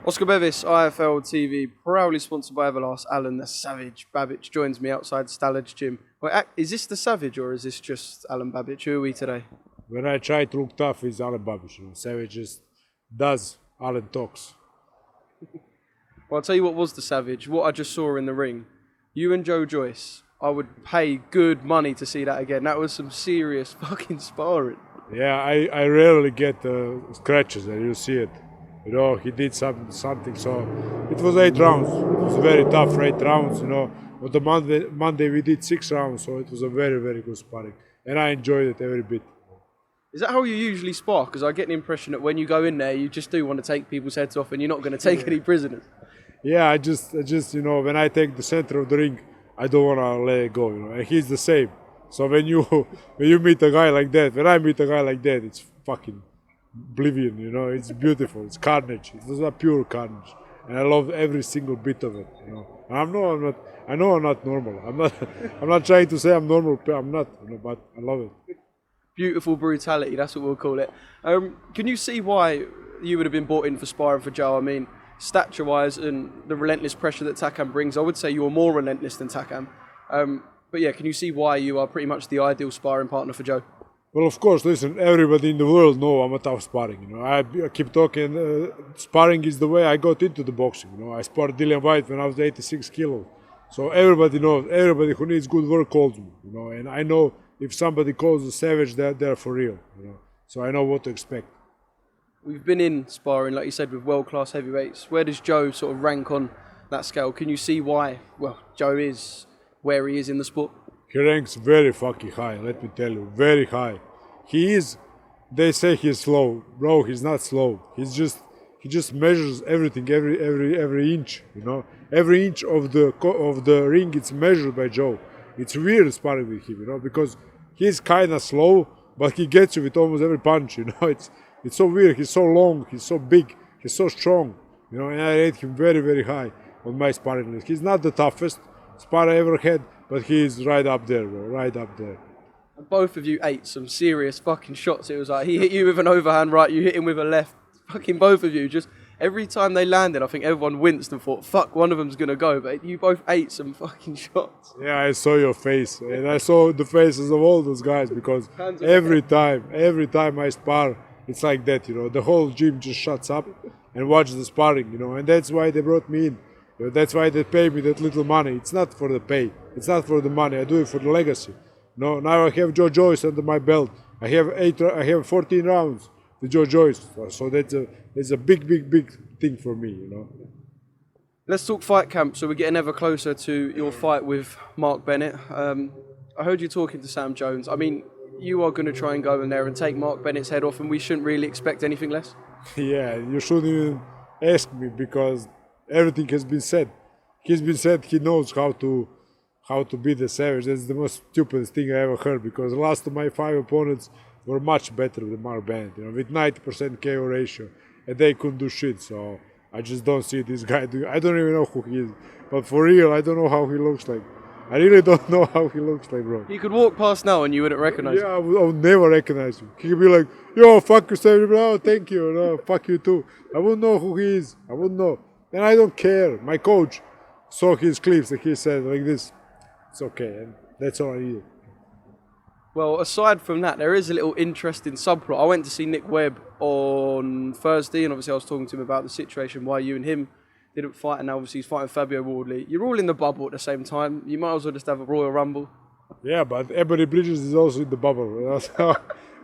Oscar Bevis, IFL TV, proudly sponsored by Everlast. Alen the Savage Babic joins me outside Stallage Gym. Wait, is this the Savage or is this just Alen Babic? Who are we today? When I try to look tough, it's Alen Babic. Savage just does, Alen talks. Well, I'll tell you what was the Savage. What I just saw in the ring. You and Joyce. I would pay good money to see that again. That was some serious fucking sparring. Yeah, I rarely get scratches and you see it. You know, he did something, so it was 8 rounds. It was very tough, 8 rounds, you know. But the Monday we did 6 rounds, so it was a very, very good sparring. And I enjoyed it every bit. Is that how you usually spar? Because I get the impression that when you go in there, you just do want to take people's heads off and you're not going to take any prisoners. Yeah, I just, you know, when I take the center of the ring, I don't want to let it go, you know. And he's the same. So when you meet a guy like that, when I meet a guy like that, it's fucking Oblivion, you know. It's beautiful. It's Carnage. It's a pure Carnage, and I love every single bit of it, you know. And I know I'm not normal. I'm not trying to say I'm normal. I'm not, you know, but I love it. Beautiful brutality. That's what we'll call it. Can you see why you would have been brought in for sparring for Joe? I mean, stature-wise and the relentless pressure that Takam brings, I would say you're more relentless than Takam. But yeah, can you see why you are pretty much the ideal sparring partner for Joe? Well, of course, listen, everybody in the world know I'm a tough sparring, you know. I keep talking, sparring is the way I got into the boxing, you know. I sparred Dillian Whyte when I was 86 kilos. So everybody knows, everybody who needs good work calls me, you know. And I know if somebody calls the Savage, they're for real, you know. So I know what to expect. We've been in sparring, like you said, with world-class heavyweights. Where does Joe sort of rank on that scale? Can you see why, well, Joe is where he is in the sport? He ranks very fucking high, let me tell you, very high. He is, they say he's slow. Bro, he's not slow. He just measures everything, every inch, you know. Every inch of the ring, it's measured by Joe. It's weird sparring with him, you know, because he's kind of slow, but he gets you with almost every punch, you know. It's so weird. He's so long, he's so big, he's so strong, you know, and I rate him very, very high on my sparring list. He's not the toughest sparring I ever had, but he's right up there, bro, right up there. Both of you ate some serious fucking shots. It was like he hit you with an overhand right, you hit him with a left. Fucking both of you, just every time they landed, I think everyone winced and thought, fuck, one of them's going to go. But you both ate some fucking shots. Yeah, I saw your face. And I saw the faces of all those guys because every time I spar, it's like that, you know. The whole gym just shuts up and watches the sparring, you know. And that's why they brought me in. You know, that's why they pay me that little money. It's not for the pay. It's not for the money. I do it for the legacy. No, now I have Joyce under my belt. I have 14 rounds with Joyce. So that's a big thing for me, you know. Let's talk fight camp. So we're getting ever closer to your fight with Mark Bennett. I heard you talking to Sam Jones. I mean, you are going to try and go in there and take Mark Bennett's head off, and we shouldn't really expect anything less. Yeah, you shouldn't even ask me because everything has been said. He's been said. He knows how to beat the Savage. That's the most stupidest thing I ever heard because the last of my 5 opponents were much better than Mark Bennett, you know, with 90% KO ratio, and they couldn't do shit. So I just don't see this guy doing. I don't even know who he is, but for real, I don't know how he looks like. I really don't know how he looks like, bro. You could walk past now and you wouldn't recognize him. Yeah, I would never recognize him. He could be like, yo, fuck you, Savage, bro, thank you, no, fuck you too. I wouldn't know who he is. I wouldn't know. And I don't care. My coach saw his clips and he said like this, it's okay, and that's all I needed. Well, aside from that, there is a little interesting subplot. I went to see Nick Webb on Thursday, and obviously I was talking to him about the situation, why you and him didn't fight, and now obviously he's fighting Fabio Wardley. You're all in the bubble at the same time. You might as well just have a Royal Rumble. Yeah, but Ebony Bridges is also in the bubble. You know? So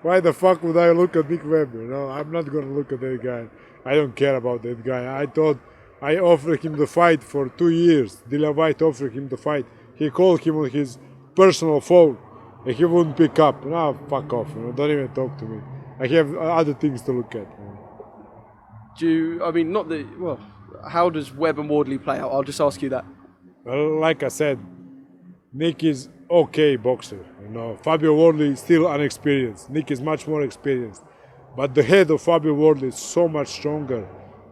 why the fuck would I look at Nick Webb? You know, I'm not going to look at that guy. I don't care about that guy. I thought I offered him the fight for 2 years. Dillian Whyte offered him the fight. He called him on his personal phone and he wouldn't pick up. Now, fuck off. You know, don't even talk to me. I have other things to look at. You know. How does Webb and Wardley play out? I'll just ask you that. Well, like I said, Nick is okay boxer. You know, Fabio Wardley is still unexperienced. Nick is much more experienced. But the head of Fabio Wardley is so much stronger.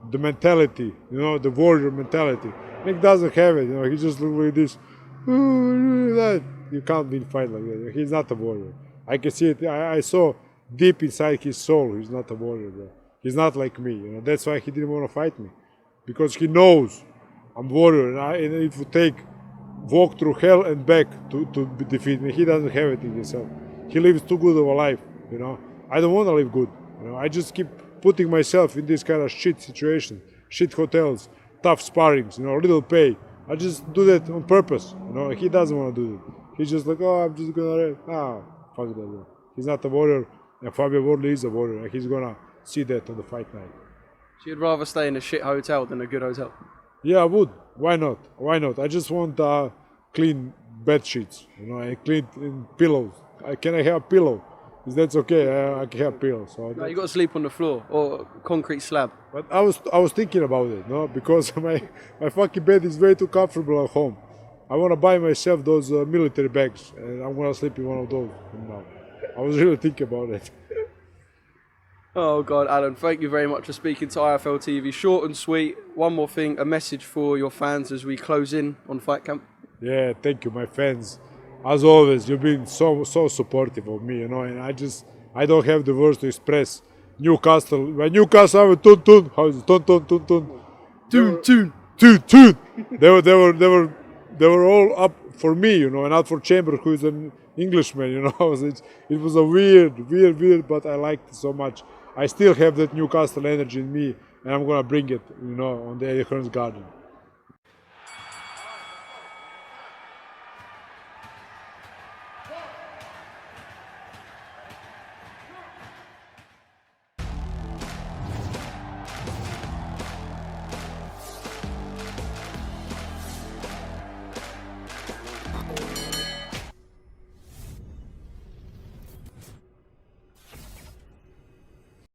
The mentality, you know, the warrior mentality. Nick doesn't have it. You know, he just looks like this. You can't win fight like that. He's not a warrior. I can see it. I saw deep inside his soul. He's not a warrior, bro. He's not like me. You know, that's why he didn't want to fight me. because he knows I'm warrior, and it would take walk through hell and back to defeat me. He doesn't have it in himself. He lives too good of a life, you know. I don't want to live good, you know. I just keep putting myself in this kind of shit situation, shit hotels, tough sparrings, you know, little pay. I just do that on purpose, you know. He doesn't want to do it. He's just like, oh, I'm just gonna, fuck that. Bro. He's not a warrior, and Fabio Wardley is a warrior, and he's gonna see that on the fight night. So you'd rather stay in a shit hotel than a good hotel? Yeah, I would. Why not? Why not? I just want clean bed sheets, you know, and clean pillows. Can I have a pillow? Is that okay? I can have a pillow. So no, you got to sleep on the floor or concrete slab. But I was thinking about it, no, because my fucking bed is way too comfortable at home. I want to buy myself those military bags, and I'm gonna sleep in one of those. Now, I was really thinking about it. Oh God, Alen, thank you very much for speaking to IFL TV. Short and sweet. One more thing, a message for your fans as we close in on Fight Camp. Yeah, thank you, my fans. As always, you've been so supportive of me, you know, and I don't have the words to express. Newcastle, when Newcastle have a tun. How is it? Tun. They were all up for me, you know, and not for Chamber, who is an Englishman, you know. It was a weird, but I liked it so much. I still have that Newcastle energy in me, and I'm gonna bring it, you know, on the Eddie Hearn's Garden.